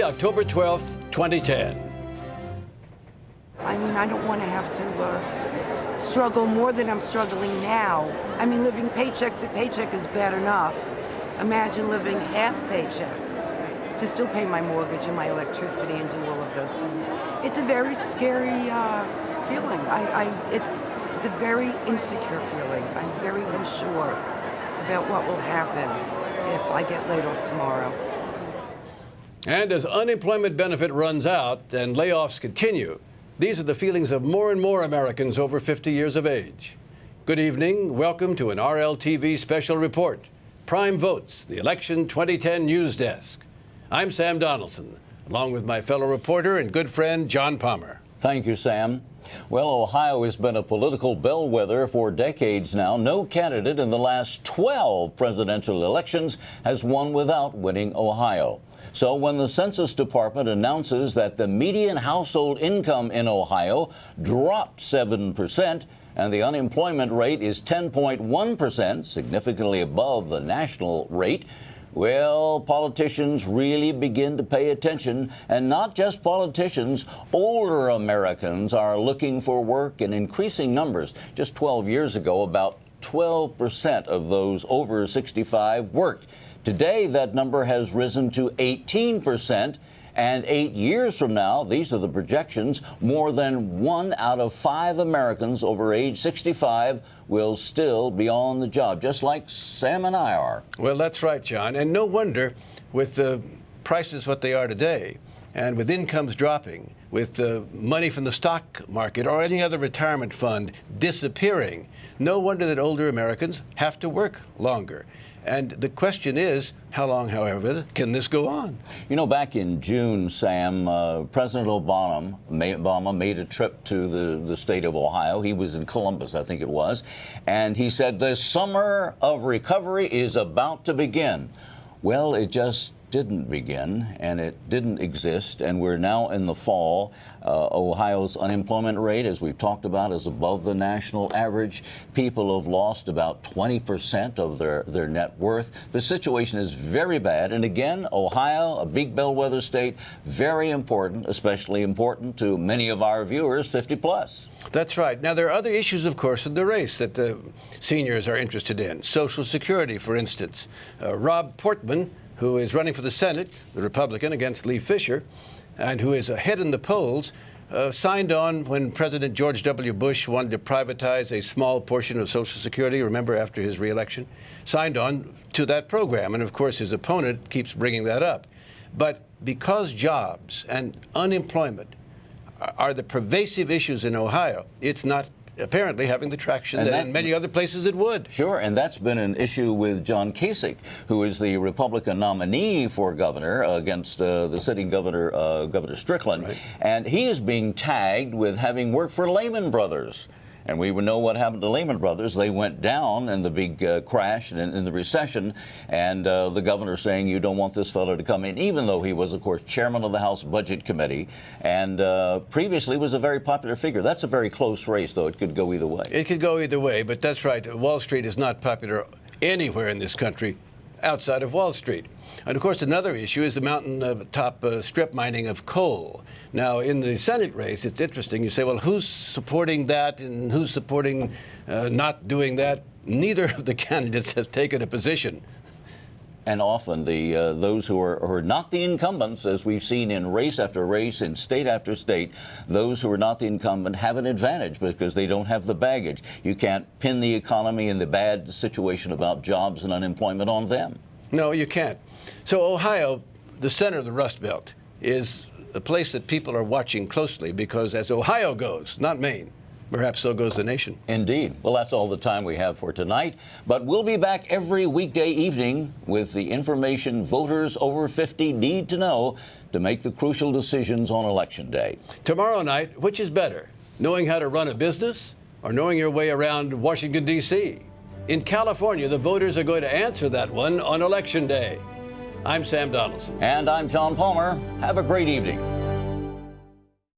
October 12th, 2010. I mean, I don't want to have to struggle more than I'm struggling now. I mean, living paycheck to paycheck is bad enough. Imagine living half paycheck to still pay my mortgage and my electricity and do all of those things. It's a very scary feeling. It's a very insecure feeling. I'm very unsure about what will happen if I get laid off tomorrow. And as unemployment benefit runs out and layoffs continue, these are the feelings of more and more Americans over 50 years of age. Good evening. Welcome to an RLTV special report, Prime Votes, the Election 2010 News Desk. I'm Sam Donaldson, along with my fellow reporter and good friend, John Palmer. Thank you, Sam. Well, Ohio has been a political bellwether for decades now. No candidate in the last 12 presidential elections has won without winning Ohio. So when the Census Department announces that the median household income in Ohio dropped 7% and the unemployment rate is 10.1%, significantly above the national rate, well, politicians really begin to pay attention, and not just politicians. Older Americans are looking for work in increasing numbers. Just 12 years ago, about 12% of those over 65 worked. Today, that number has risen to 18%. And 8 years from now, these are the projections, more than 1 out of 5 Americans over age 65 will still be on the job, just like Sam and I are. Well, that's right, John. And no wonder, with the prices what they are today, and with incomes dropping, with money from the stock market or any other retirement fund disappearing, no wonder that older Americans have to work longer. And the question is, how long, however, can this go on? You know, back in June, Sam, President Obama made a trip to the state of Ohio. He was in Columbus, I think it was. And he said, the summer of recovery is about to begin. Well, it just didn't begin, and it didn't exist, and we're now in the fall. Ohio's unemployment rate, as we've talked about, is above the national average. People have lost about 20% of their net worth. The situation is very bad, and again, Ohio, a big bellwether state, very important, especially important to many of our viewers, 50 plus. That's right. Now, there are other issues, of course, in the race that the seniors are interested in. Social Security, for instance. Rob Portman, who is running for the Senate, the Republican, against Lee Fisher, and who is ahead in the polls, signed on when President George W. Bush wanted to privatize a small portion of Social Security, remember, after his reelection, signed on to that program. And, of course, his opponent keeps bringing that up. But because jobs and unemployment are the pervasive issues in Ohio, it's not apparently having the traction that in many other places it would. Sure, and that's been an issue with John Kasich, who is the Republican nominee for governor against the sitting governor, Governor Strickland. Right. And he is being tagged with having worked for Lehman Brothers. And we know what happened to Lehman Brothers. They went down in the big crash and in the recession. And the governor saying, you don't want this fellow to come in, even though he was, of course, chairman of the House Budget Committee and previously was a very popular figure. That's a very close race, though. It could go either way. It could go either way. But that's right. Wall Street is not popular anywhere in this country outside of Wall Street. And, of course, another issue is the mountaintop strip mining of coal. Now, in the Senate race, it's interesting. You say, well, who's supporting that and who's supporting not doing that? Neither of the candidates have taken a position. And often those who are not the incumbents, as we've seen in race after race, in state after state, those who are not the incumbent have an advantage because they don't have the baggage. You can't pin the economy and the bad situation about jobs and unemployment on them. No, you can't. So Ohio, the center of the Rust Belt, is a place that people are watching closely because as Ohio goes, not Maine, perhaps so goes the nation. Indeed. Well, that's all the time we have for tonight. But we'll be back every weekday evening with the information voters over 50 need to know to make the crucial decisions on Election Day. Tomorrow night, which is better, knowing how to run a business or knowing your way around Washington, D.C.? In California, the voters are going to answer that one on Election Day. I'm Sam Donaldson. And I'm John Palmer. Have a great evening.